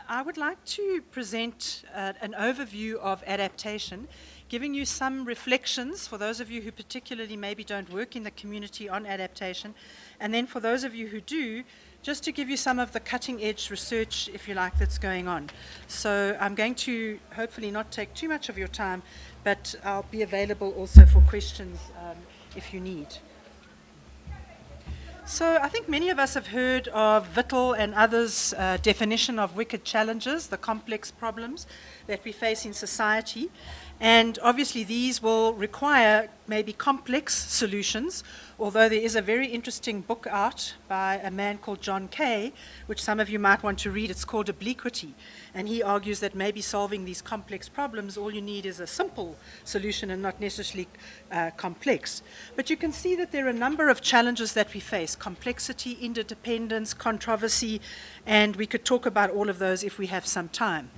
I would like to present an overview of adaptation, giving you some reflections for those of you who particularly maybe don't work in the community on adaptation, and then for those of you who do, just to give you some of the cutting-edge research, if you like, that's going on. So I'm going to hopefully not take too much of your time, but I'll be available also for questions if you need. So I think many of us have heard of Vittel and others' definition of wicked challenges, the complex problems that we face in society. And obviously these will require maybe complex solutions, although there is a very interesting book out by a man called John Kay, which some of you might want to read. It's called Obliquity. And he argues that maybe solving these complex problems, all you need is a simple solution and not necessarily complex. But you can see that there are a number of challenges that we face: complexity, interdependence, controversy, and we could talk about all of those if we have some time.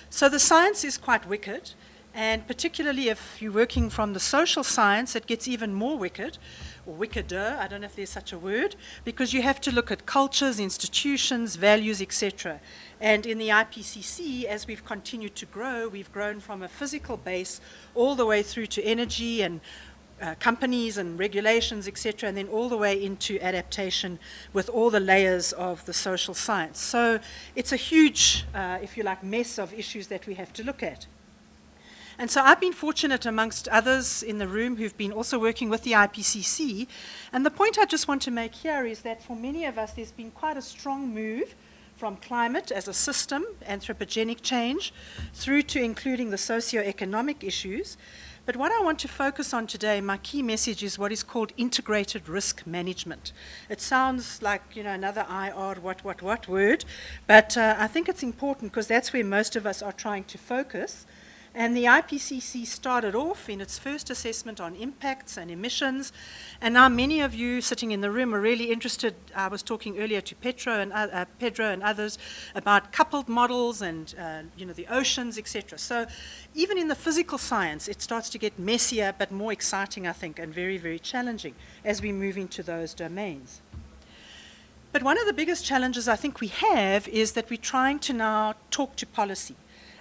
So the science is quite wicked. And particularly if you're working from the social science, it gets even more wicked, or wickeder, I don't know if there's such a word, because you have to look at cultures, institutions, values, etc. And in the IPCC, as we've continued to grow, we've grown from a physical base all the way through to energy and companies and regulations, etc., and then all the way into adaptation with all the layers of the social science. So it's a huge, if you like, mess of issues that we have to look at. And so I've been fortunate amongst others in the room who've been also working with the IPCC. And the point I just want to make here is that for many of us, there's been quite a strong move from climate as a system, anthropogenic change, through to including the socio-economic issues. But what I want to focus on today, my key message, is what is called integrated risk management. It sounds like, another IR what word, but I think it's important because that's where most of us are trying to focus. And the IPCC started off in its first assessment on impacts and emissions. And now many of you sitting in the room are really interested. I was talking earlier to Pedro and others about coupled models and the oceans, etc. So even in the physical science, it starts to get messier, but more exciting, I think, and very, very challenging as we move into those domains. But one of the biggest challenges I think we have is that we're trying to now talk to policy.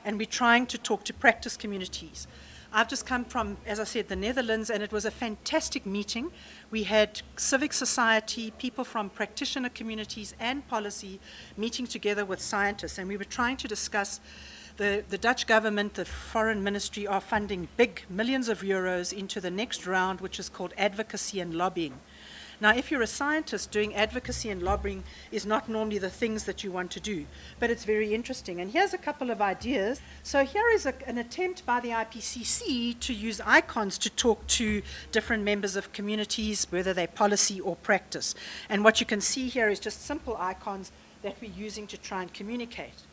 And we're trying to talk to practice communities. I've just come from, as I said, the Netherlands, and it was a fantastic meeting. We had civic society, people from practitioner communities and policy meeting together with scientists, and we were trying to discuss the Dutch government, the foreign ministry, are funding big millions of euros into the next round, which is called Advocacy and Lobbying. Now, if you're a scientist, doing advocacy and lobbying is not normally the things that you want to do, but it's very interesting. And here's a couple of ideas. So here is an attempt by the IPCC to use icons to talk to different members of communities, whether they're policy or practice. And what you can see here is just simple icons that we're using to try and communicate.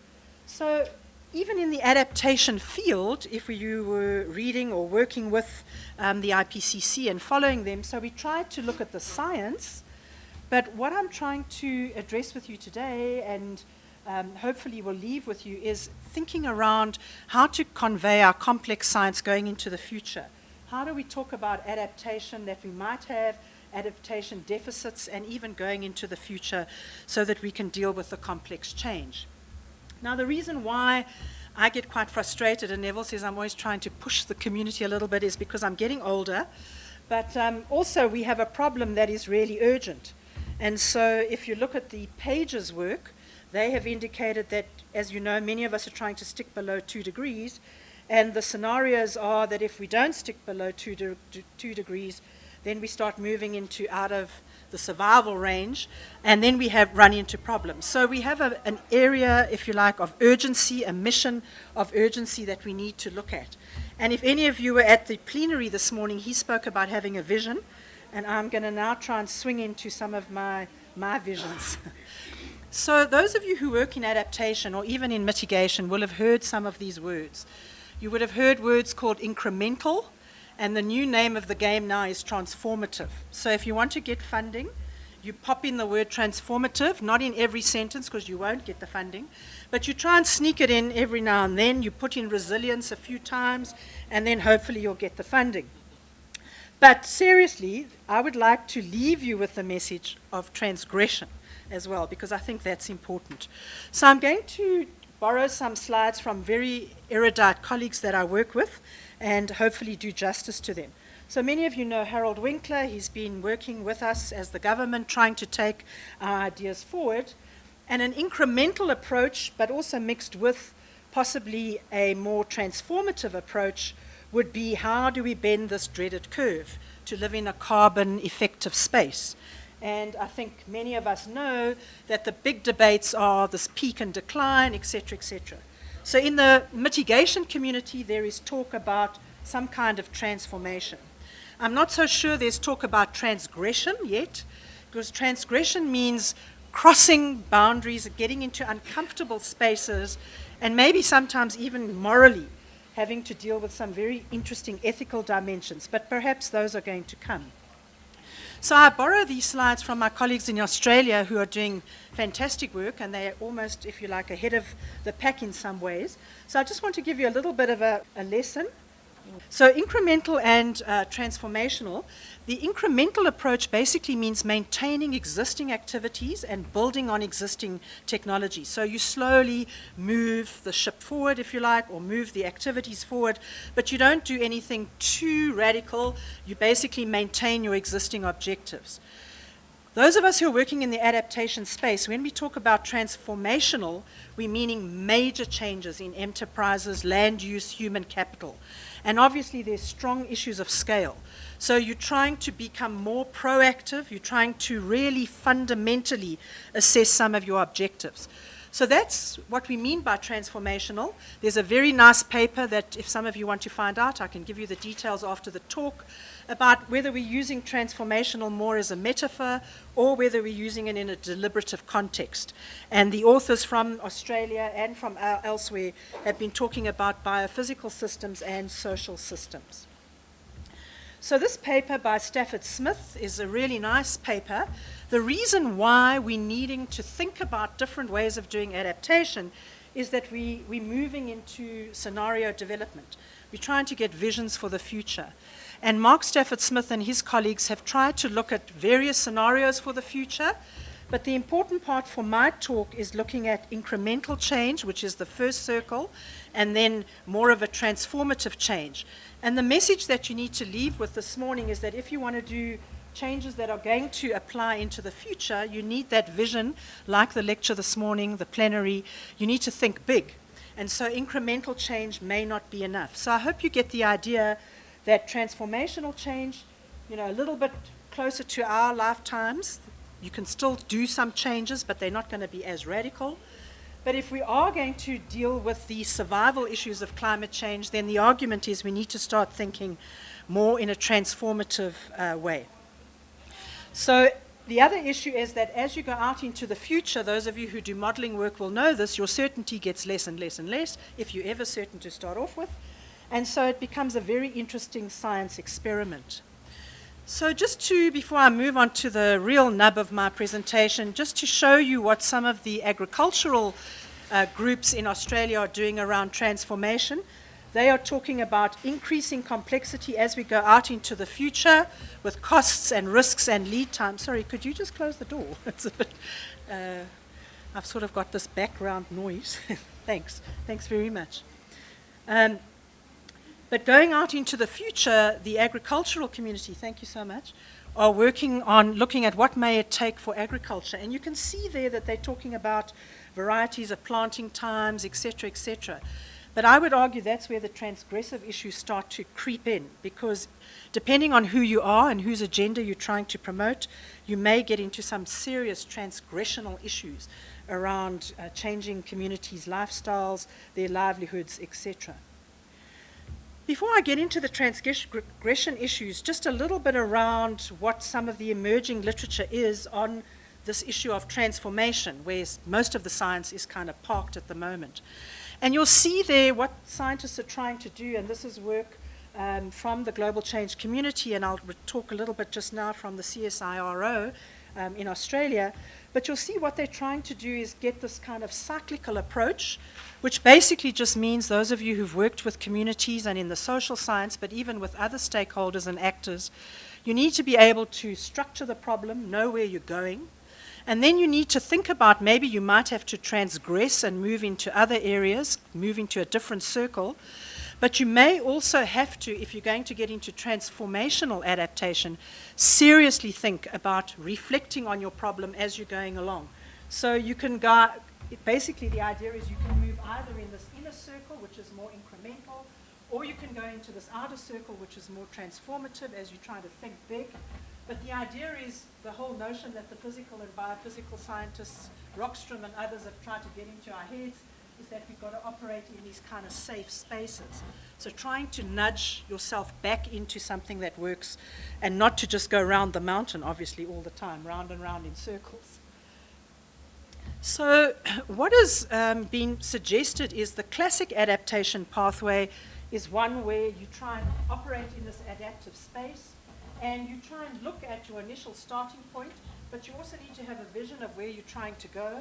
So even in the adaptation field, if you were reading or working with the IPCC and following them, so we tried to look at the science, but what I'm trying to address with you today, and hopefully will leave with you, is thinking around how to convey our complex science going into the future. How do we talk about adaptation that we might have, adaptation deficits, and even going into the future so that we can deal with the complex change? Now, the reason why I get quite frustrated, and Neville says I'm always trying to push the community a little bit, is because I'm getting older. But also we have a problem that is really urgent. And so if you look at the Page's work, they have indicated that, as you know, many of us are trying to stick below 2 degrees. And the scenarios are that if we don't stick below 2 degrees, then we start moving into out of the survival range, and then we have run into problems. So we have an area, if you like, of urgency, a mission of urgency that we need to look at. And if any of you were at the plenary this morning, he spoke about having a vision, and I'm going to now try and swing into some of my visions. So those of you who work in adaptation or even in mitigation will have heard some of these words. You would have heard words called incremental, and the new name of the game now is transformative. So if you want to get funding, you pop in the word transformative, not in every sentence because you won't get the funding, but you try and sneak it in every now and then. You put in resilience a few times, and then hopefully you'll get the funding. But seriously, I would like to leave you with the message of transgression as well, because I think that's important. So I'm going to borrow some slides from very erudite colleagues that I work with and hopefully do justice to them. So many of you know Harold Winkler. He's been working with us as the government trying to take our ideas forward. And an incremental approach, but also mixed with possibly a more transformative approach, would be how do we bend this dreaded curve to live in a carbon-effective space. And I think many of us know that the big debates are this peak and decline, et cetera, et cetera. So in the mitigation community, there is talk about some kind of transformation. I'm not so sure there's talk about transgression yet, because transgression means crossing boundaries, getting into uncomfortable spaces, and maybe sometimes even morally having to deal with some very interesting ethical dimensions, but perhaps those are going to come. So I borrow these slides from my colleagues in Australia who are doing fantastic work, and they're almost, if you like, ahead of the pack in some ways. So I just want to give you a little bit of a lesson. So incremental and transformational. The incremental approach basically means maintaining existing activities and building on existing technology. So you slowly move the ship forward, if you like, or move the activities forward, but you don't do anything too radical. You basically maintain your existing objectives. Those of us who are working in the adaptation space, when we talk about transformational, we're meaning major changes in enterprises, land use, human capital. And obviously there's strong issues of scale. So you're trying to become more proactive, you're trying to really fundamentally assess some of your objectives. So that's what we mean by transformational. There's a very nice paper that if some of you want to find out, I can give you the details after the talk, about whether we're using transformational more as a metaphor or whether we're using it in a deliberative context. And the authors from Australia and from elsewhere have been talking about biophysical systems and social systems. So this paper by Stafford Smith is a really nice paper. The reason why we're needing to think about different ways of doing adaptation is that we're moving into scenario development. We're trying to get visions for the future. And Mark Stafford Smith and his colleagues have tried to look at various scenarios for the future, but the important part for my talk is looking at incremental change, which is the first circle, and then more of a transformative change. And the message that you need to leave with this morning is that if you want to do changes that are going to apply into the future, you need that vision, like the lecture this morning, the plenary. You need to think big. And so incremental change may not be enough. So I hope you get the idea that transformational change, a little bit closer to our lifetimes, you can still do some changes, but they're not going to be as radical. But if we are going to deal with the survival issues of climate change, then the argument is we need to start thinking more in a transformative way. So the other issue is that as you go out into the future, those of you who do modeling work will know this, your certainty gets less and less and less, if you're ever certain to start off with. And so it becomes a very interesting science experiment. So just before I move on to the real nub of my presentation, just to show you what some of the agricultural groups in Australia are doing around transformation. They are talking about increasing complexity as we go out into the future with costs and risks and lead time. Sorry, could you just close the door? It's a bit, I've sort of got this background noise. Thanks very much. But going out into the future, the agricultural community, thank you so much, are working on looking at what may it take for agriculture. And you can see there that they're talking about varieties of planting times, et cetera, But I would argue that's where the transgressive issues start to creep in, because depending on who you are and whose agenda you're trying to promote, you may get into some serious transgressional issues around changing communities' lifestyles, their livelihoods, etc. Before I get into the transgression issues, just a little bit around what some of the emerging literature is on this issue of transformation, where most of the science is kind of parked at the moment. And you'll see there what scientists are trying to do, and this is work from the global change community, and I'll talk a little bit just now from the CSIRO in Australia, but you'll see what they're trying to do is get this kind of cyclical approach, which basically just means those of you who've worked with communities and in the social science, but even with other stakeholders and actors, you need to be able to structure the problem, know where you're going, And then you need to think about maybe you might have to transgress and move into other areas, move into a different circle. But you may also have to, if you're going to get into transformational adaptation, seriously think about reflecting on your problem as you're going along. So you can go, basically the idea is you can move either in this inner circle, which is more incremental, or you can go into this outer circle, which is more transformative as you try to think big. But the idea is the whole notion that the physical and biophysical scientists, Rockstrom and others, have tried to get into our heads is that we've got to operate in these kind of safe spaces. So trying to nudge yourself back into something that works and not to just go around the mountain, obviously, all the time, round and round in circles. So what has been suggested is the classic adaptation pathway is one where you try and operate in this adaptive space and you try and look at your initial starting point, but you also need to have a vision of where you're trying to go.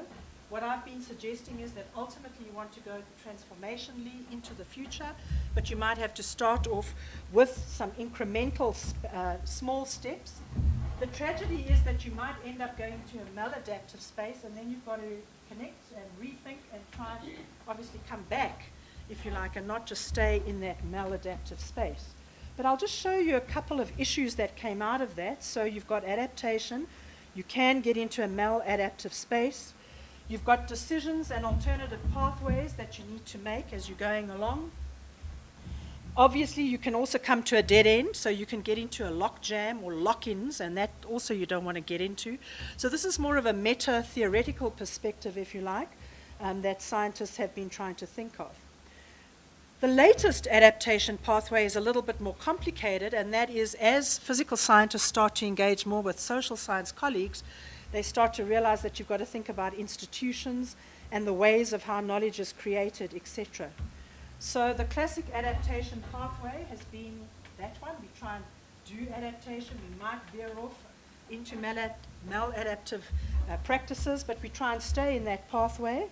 What I've been suggesting is that ultimately you want to go transformationally into the future, but you might have to start off with some incremental small steps. The tragedy is that you might end up going to a maladaptive space, and then you've got to connect and rethink and try and obviously come back, if you like, and not just stay in that maladaptive space. But I'll just show you a couple of issues that came out of that. So you've got adaptation. You can get into a maladaptive space. You've got decisions and alternative pathways that you need to make as you're going along. Obviously, you can also come to a dead end, so you can get into a lock jam or lock-ins, and that also you don't want to get into. So this is more of a meta-theoretical perspective, if you like, that scientists have been trying to think of. The latest adaptation pathway is a little bit more complicated, and that is as physical scientists start to engage more with social science colleagues, they start to realize that you've got to think about institutions and the ways of how knowledge is created, etc. So the classic adaptation pathway has been that one. We try and do adaptation. We might veer off into maladaptive practices, but we try and stay in that pathway.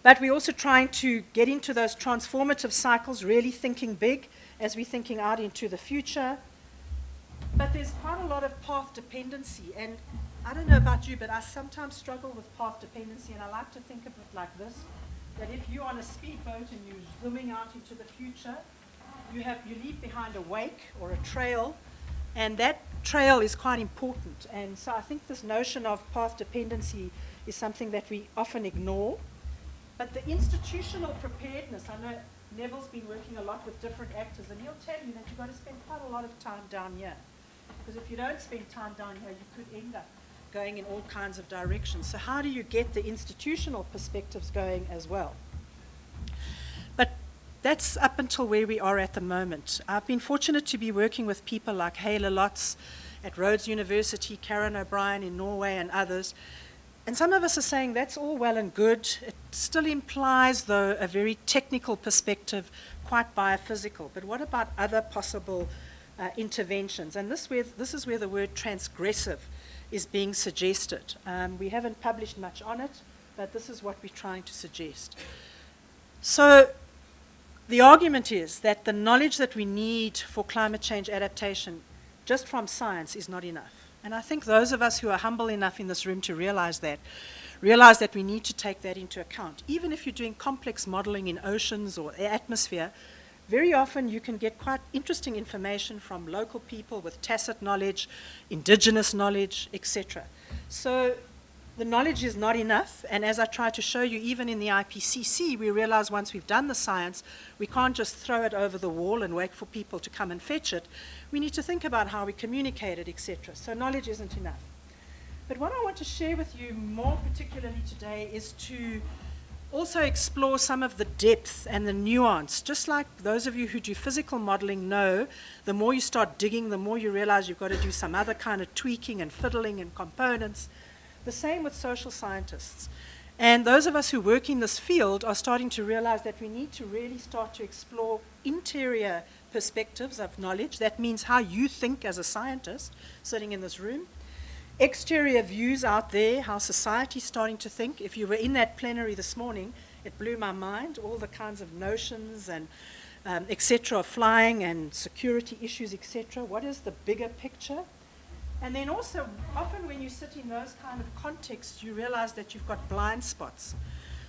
But we're also trying to get into those transformative cycles, really thinking big as we're thinking out into the future. But there's quite a lot of path dependency, and I don't know about you, but I sometimes struggle with path dependency, and I like to think of it like this, that if you're on a speedboat and you're zooming out into the future, you leave behind a wake or a trail, and that trail is quite important. And so I think this notion of path dependency is something that we often ignore. But the institutional preparedness, I know Neville's been working a lot with different actors, and he'll tell you that you've got to spend quite a lot of time down here. Because if you don't spend time down here, you could end up going in all kinds of directions. So how do you get the institutional perspectives going as well? But that's up until where we are at the moment. I've been fortunate to be working with people like Hela Lotz at Rhodes University, Karen O'Brien in Norway, and others. And some of us are saying that's all well and good. It still implies, though, a very technical perspective, quite biophysical. But what about other possible interventions? And this is where the word transgressive is being suggested. We haven't published much on it, but this is what we're trying to suggest. So the argument is that the knowledge that we need for climate change adaptation just from science is not enough. And I think those of us who are humble enough in this room to realize that we need to take that into account. Even if you're doing complex modeling in oceans or atmosphere, very often you can get quite interesting information from local people with tacit knowledge, indigenous knowledge, etc. So the knowledge is not enough, and as I try to show you, even in the IPCC, we realize once we've done the science, we can't just throw it over the wall and wait for people to come and fetch it. We need to think about how we communicate it, etc. So knowledge isn't enough. But what I want to share with you more particularly today is to also explore some of the depth and the nuance. Just like those of you who do physical modeling know, the more you start digging, the more you realize you've got to do some other kind of tweaking and fiddling and components. The same with social scientists. And those of us who work in this field are starting to realize that we need to really start to explore interior perspectives of knowledge. That means how you think as a scientist sitting in this room. Exterior views out there, how society's starting to think. If you were in that plenary this morning, it blew my mind, all the kinds of notions and etc. of flying and security issues, etc. What is the bigger picture? And then also, often when you sit in those kind of contexts, you realize that you've got blind spots.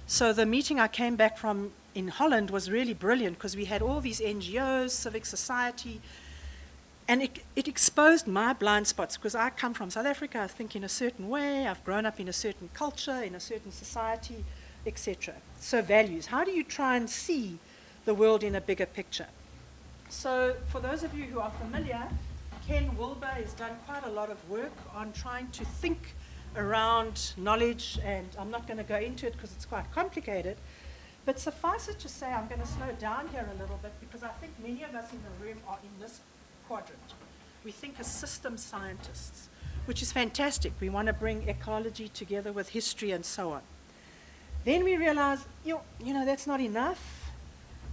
So the meeting I came back from in Holland was really brilliant because we had all these NGOs, civic society, and it exposed my blind spots because I come from South Africa, I think in a certain way, I've grown up in a certain culture, in a certain society, etc. So values. How do you try and see the world in a bigger picture? So for those of you who are familiar, Ken Wilber has done quite a lot of work on trying to think around knowledge, and I'm not going to go into it because it's quite complicated, but suffice it to say I'm going to slow down here a little bit because I think many of us in the room are in this quadrant. We think as system scientists, which is fantastic. We want to bring ecology together with history and so on. Then we realize, you know, that's not enough,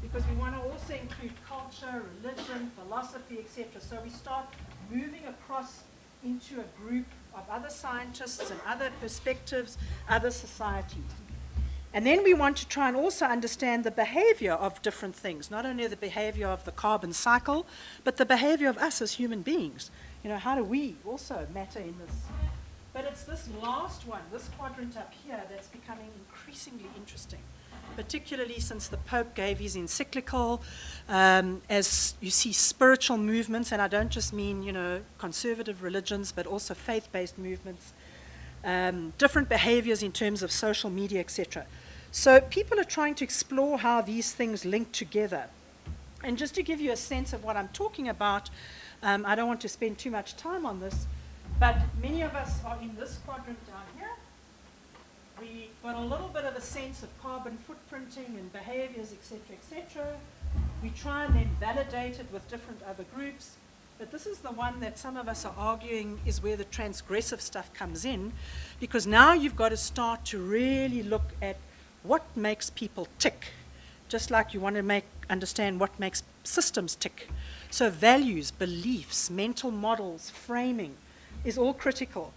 because we want to also include culture, religion, philosophy, etc. So we start moving across into a group of other scientists and other perspectives, other societies. And then we want to try and also understand the behavior of different things, not only the behavior of the carbon cycle, but the behavior of us as human beings. You know, how do we also matter in this? But it's this last one, this quadrant up here, that's becoming increasingly interesting, particularly since the Pope gave his encyclical, as you see spiritual movements, and I don't just mean, you know, conservative religions, but also faith-based movements, different behaviors in terms of social media, etc. So people are trying to explore how these things link together. And just to give you a sense of what I'm talking about, I don't want to spend too much time on this, but many of us are in this quadrant down here. We got a little bit of a sense of carbon footprinting and behaviors, etc., etc. We try and then validate it with different other groups. But this is the one that some of us are arguing is where the transgressive stuff comes in, because now you've got to start to really look at what makes people tick, just like you want to understand what makes systems tick. So values, beliefs, mental models, framing is all critical.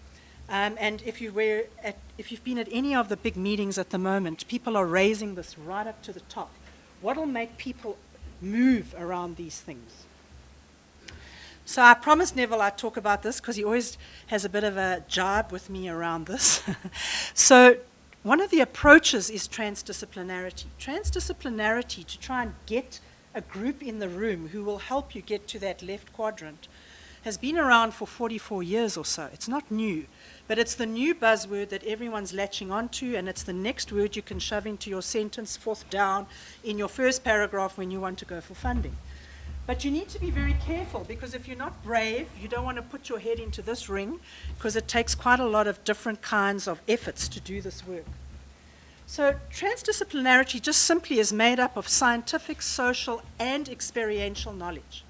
And if you've been at any of the big meetings at the moment, people are raising this right up to the top. What will make people move around these things? So I promised Neville I'd talk about this because he always has a bit of a jibe with me around this. So one of the approaches is transdisciplinarity. Transdisciplinarity, to try and get a group in the room who will help you get to that left quadrant, has been around for 44 years or so. It's not new, but it's the new buzzword that everyone's latching onto, and it's the next word you can shove into your sentence, fourth down, in your first paragraph when you want to go for funding. But you need to be very careful, because if you're not brave, you don't want to put your head into this ring, because it takes quite a lot of different kinds of efforts to do this work. So transdisciplinarity just simply is made up of scientific, social, and experiential knowledge.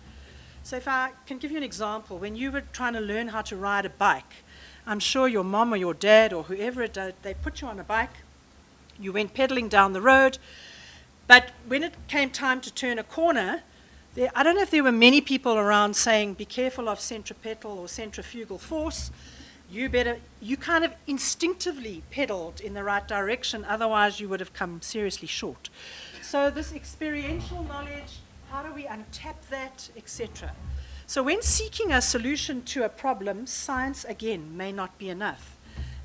So if I can give you an example, when you were trying to learn how to ride a bike, I'm sure your mom or your dad or whoever it did, they put you on a bike, you went pedaling down the road, but when it came time to turn a corner, I don't know if there were many people around saying, be careful of centripetal or centrifugal force. You kind of instinctively pedaled in the right direction, otherwise you would have come seriously short. So this experiential knowledge, how do we untap that, etc. So when seeking a solution to a problem, science, again, may not be enough.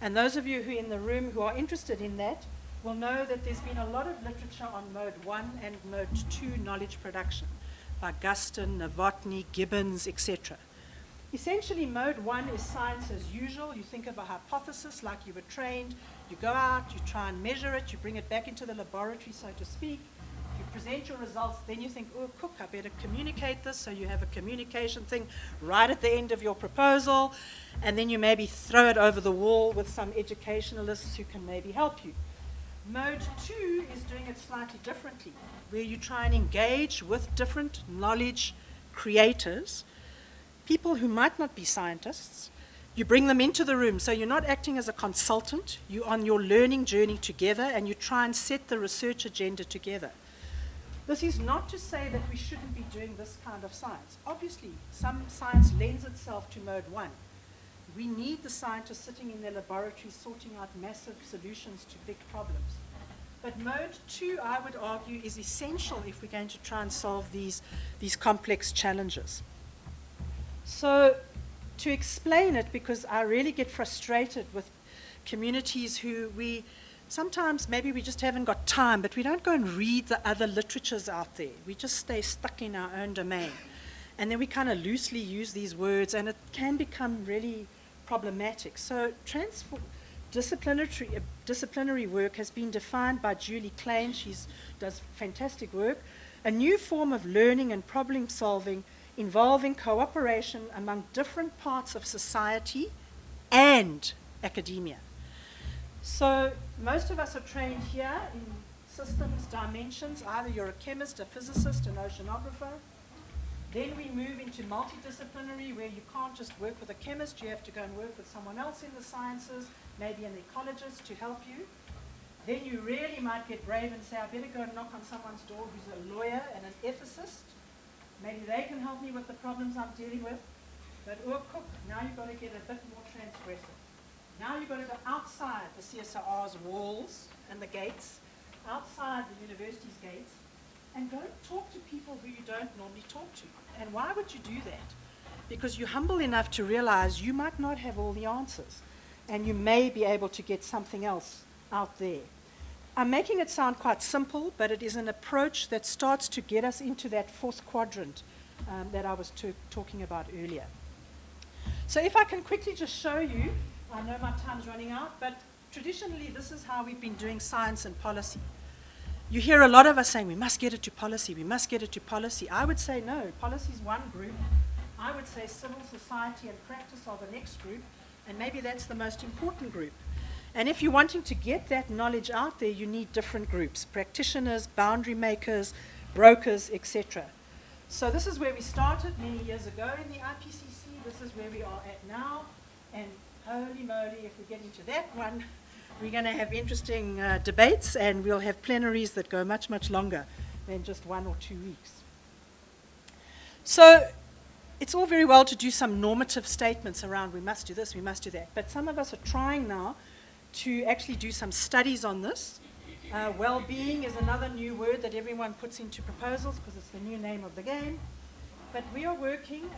And those of you who are in the room who are interested in that will know that there's been a lot of literature on mode 1 and mode 2 knowledge production by Guston, Novotny, Gibbons, etc. Essentially, mode 1 is science as usual. You think of a hypothesis like you were trained. You go out, you try and measure it, you bring it back into the laboratory, so to speak. You present your results, then you think, oh, cook, I better communicate this, so you have a communication thing right at the end of your proposal, and then you maybe throw it over the wall with some educationalists who can maybe help you. Mode 2 is doing it slightly differently, where you try and engage with different knowledge creators, people who might not be scientists. You bring them into the room, so you're not acting as a consultant, you're on your learning journey together, and you try and set the research agenda together. This is not to say that we shouldn't be doing this kind of science. Obviously, some science lends itself to mode 1. We need the scientists sitting in their laboratories sorting out massive solutions to big problems. But mode 2, I would argue, is essential if we're going to try and solve these complex challenges. So to explain it, because I really get frustrated with communities who sometimes maybe we just haven't got time, but we don't go and read the other literatures out there. We just stay stuck in our own domain. And then we kind of loosely use these words, and it can become really problematic. So disciplinary work has been defined by Julie Klein. She does fantastic work. A new form of learning and problem solving involving cooperation among different parts of society and academia. So most of us are trained here in systems dimensions. Either you're a chemist, a physicist, an oceanographer. Then we move into multidisciplinary, where you can't just work with a chemist, you have to go and work with someone else in the sciences, maybe an ecologist to help you. Then you really might get brave and say, I better go and knock on someone's door who's a lawyer and an ethicist. Maybe they can help me with the problems I'm dealing with. But cook, now you've got to get a bit more transgressive. Now you've got to go outside the CSIR's walls and the gates, outside the university's gates, and go and talk to people who you don't normally talk to. And why would you do that? Because you're humble enough to realize you might not have all the answers, and you may be able to get something else out there. I'm making it sound quite simple, but it is an approach that starts to get us into that fourth quadrant that I was talking about earlier. So if I can quickly just show you, I know my time's running out, but traditionally this is how we've been doing science and policy. You hear a lot of us saying, we must get it to policy, we must get it to policy. I would say no, policy is one group. I would say civil society and practice are the next group, and maybe that's the most important group. And if you're wanting to get that knowledge out there, you need different groups, practitioners, boundary makers, brokers, etc. So this is where we started many years ago in the IPCC. This is where we are at now. And holy moly, if we get into that one, we're going to have interesting debates, and we'll have plenaries that go much, much longer than just 1 or 2 weeks. So it's all very well to do some normative statements around we must do this, we must do that. But some of us are trying now to actually do some studies on this. Wellbeing is another new word that everyone puts into proposals because it's the new name of the game. But we are working,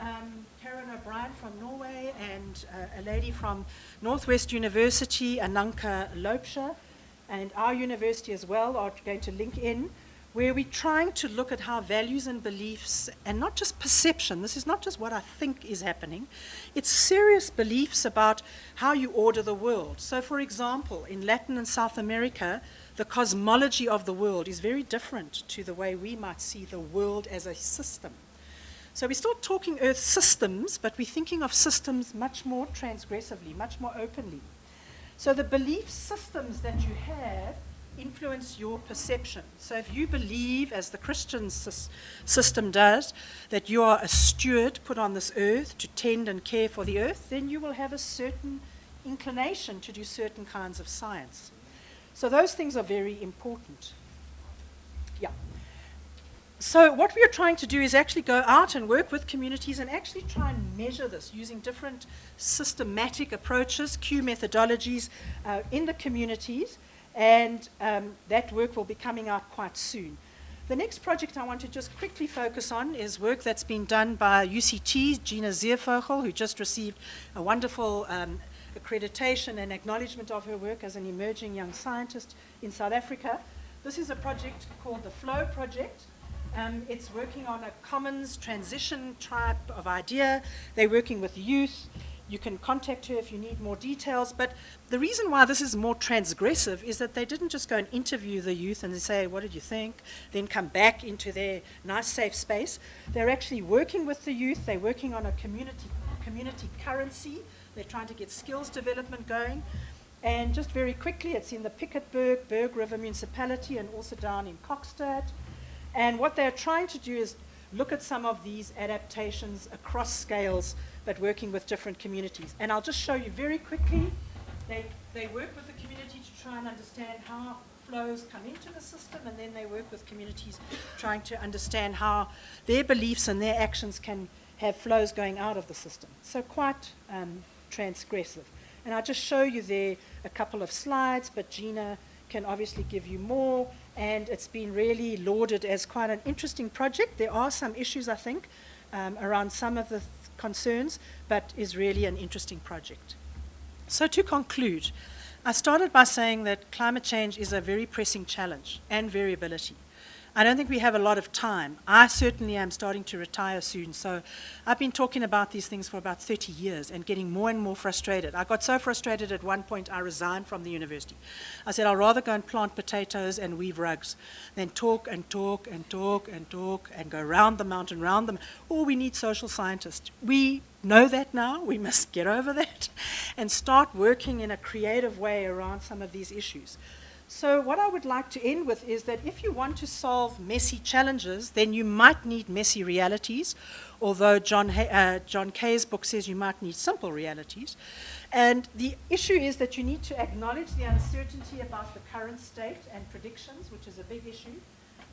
Karen O'Brien from Norway and a lady from Northwest University, Ananka Lopsha, and our university as well are going to link in, where we're trying to look at how values and beliefs, and not just perception, this is not just what I think is happening, it's serious beliefs about how you order the world. So for example, in Latin and South America, the cosmology of the world is very different to the way we might see the world as a system. So we start talking Earth systems, but we're thinking of systems much more transgressively, much more openly. So the belief systems that you have influence your perception. So if you believe, as the Christian system does, that you are a steward put on this earth to tend and care for the earth, then you will have a certain inclination to do certain kinds of science. So those things are very important. Yeah. So what we are trying to do is actually go out and work with communities and actually try and measure this using different systematic approaches, Q methodologies in the communities, and that work will be coming out quite soon. The next project I want to just quickly focus on is work that's been done by UCT's Gina Zeervogel, who just received a wonderful accreditation and acknowledgement of her work as an emerging young scientist in South Africa. This is a project called the Flow Project. It's working on a commons transition type of idea. They're working with youth. You can contact her if you need more details. But the reason why this is more transgressive is that they didn't just go and interview the youth and say, what did you think? Then come back into their nice, safe space. They're actually working with the youth. They're working on a community currency. They're trying to get skills development going. And just very quickly, it's in the Piketberg, Berg River Municipality, and also down in Kokstad. And what they're trying to do is look at some of these adaptations across scales, but working with different communities. And I'll just show you very quickly. They work with the community to try and understand how flows come into the system, and then they work with communities trying to understand how their beliefs and their actions can have flows going out of the system. So quite transgressive. And I'll just show you there a couple of slides, but Gina can obviously give you more, and it's been really lauded as quite an interesting project. There are some issues, I think, around some of the concerns, but is really an interesting project. So to conclude, I started by saying that climate change is a very pressing challenge and variability. I don't think we have a lot of time. I certainly am starting to retire soon, so I've been talking about these things for about 30 years and getting more and more frustrated. I got so frustrated at one point I resigned from the university. I said I'll rather go and plant potatoes and weave rugs than talk and talk and talk and talk and go round the mountain, round them. Oh, we need social scientists. We know that now. We must get over that and start working in a creative way around some of these issues. So what I would like to end with is that if you want to solve messy challenges, then you might need messy realities, although John Kay's book says you might need simple realities. And the issue is that you need to acknowledge the uncertainty about the current state and predictions, which is a big issue.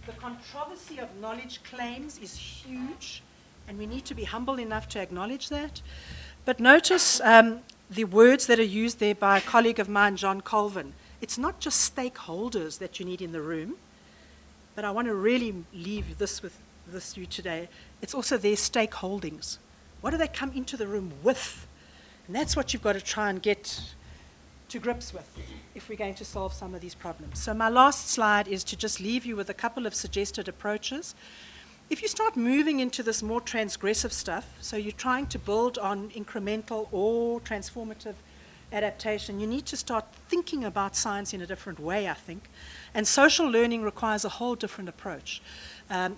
The controversy of knowledge claims is huge, and we need to be humble enough to acknowledge that. But notice the words that are used there by a colleague of mine, John Colvin. It's not just stakeholders that you need in the room, but I want to really leave this with you today. It's also their stakeholdings. What do they come into the room with? And that's what you've got to try and get to grips with if we're going to solve some of these problems. So my last slide is to just leave you with a couple of suggested approaches. If you start moving into this more transgressive stuff, so you're trying to build on incremental or transformative adaptation, you need to start thinking about science in a different way, I think. And social learning requires a whole different approach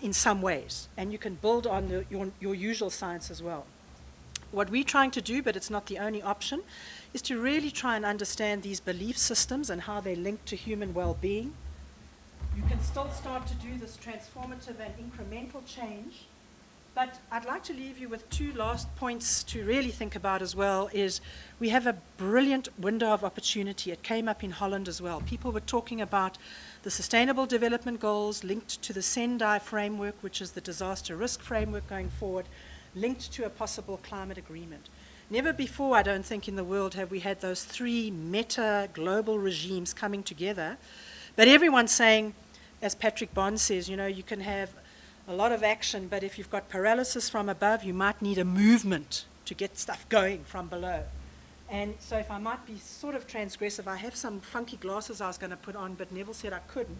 in some ways. And you can build on your usual science as well. What we're trying to do, but it's not the only option, is to really try and understand these belief systems and how they link to human well-being. You can still start to do this transformative and incremental change. But I'd like to leave you with two last points to really think about as well, is we have a brilliant window of opportunity. It came up in Holland as well. People were talking about the Sustainable Development Goals linked to the Sendai framework, which is the disaster risk framework going forward, linked to a possible climate agreement. Never before, I don't think, in the world have we had those three meta global regimes coming together. But everyone's saying, as Patrick Bond says, you know, you can have a lot of action, but if you've got paralysis from above, you might need a movement to get stuff going from below. And so if I might be sort of transgressive, I have some funky glasses I was going to put on, but Neville said I couldn't.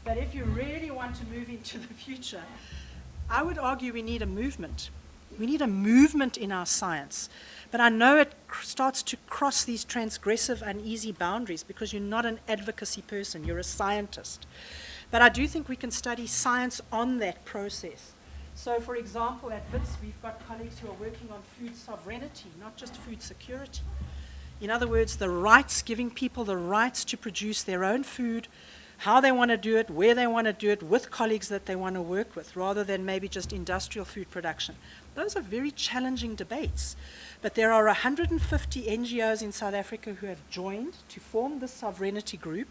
But if you really want to move into the future, I would argue we need a movement. We need a movement in our science. But I know it starts to cross these transgressive, uneasy boundaries because you're not an advocacy person, you're a scientist. But I do think we can study science on that process. So, for example, at WITS, we've got colleagues who are working on food sovereignty, not just food security. In other words, the rights, giving people the rights to produce their own food, how they want to do it, where they want to do it, with colleagues that they want to work with, rather than maybe just industrial food production. Those are very challenging debates. But there are 150 NGOs in South Africa who have joined to form this sovereignty group.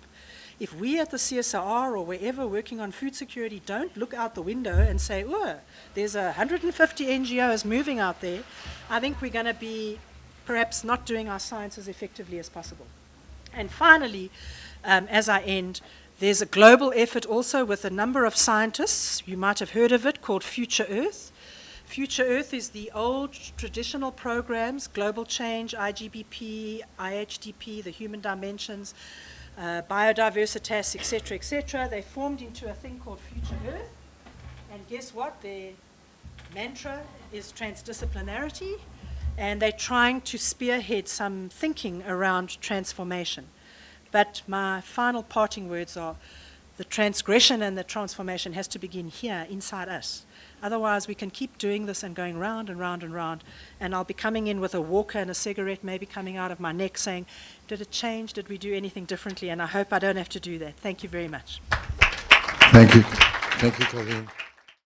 If we at the CSIR or wherever working on food security don't look out the window and say, oh, there's 150 NGOs moving out there, I think we're going to be perhaps not doing our science as effectively as possible. And finally, as I end, there's a global effort also with a number of scientists, you might have heard of it, called Future Earth. Future Earth is the old traditional programs, Global Change, IGBP, IHDP, the Human Dimensions, Biodiversitas, etc. They formed into a thing called Future Earth. And guess what? Their mantra is transdisciplinarity. And they're trying to spearhead some thinking around transformation. But my final parting words are the transgression and the transformation has to begin here, inside us. Otherwise, we can keep doing this and going round and round and round. And I'll be coming in with a walker and a cigarette maybe coming out of my neck saying, did it change? Did we do anything differently? And I hope I don't have to do that. Thank you very much. Thank you. Thank you, Coleen.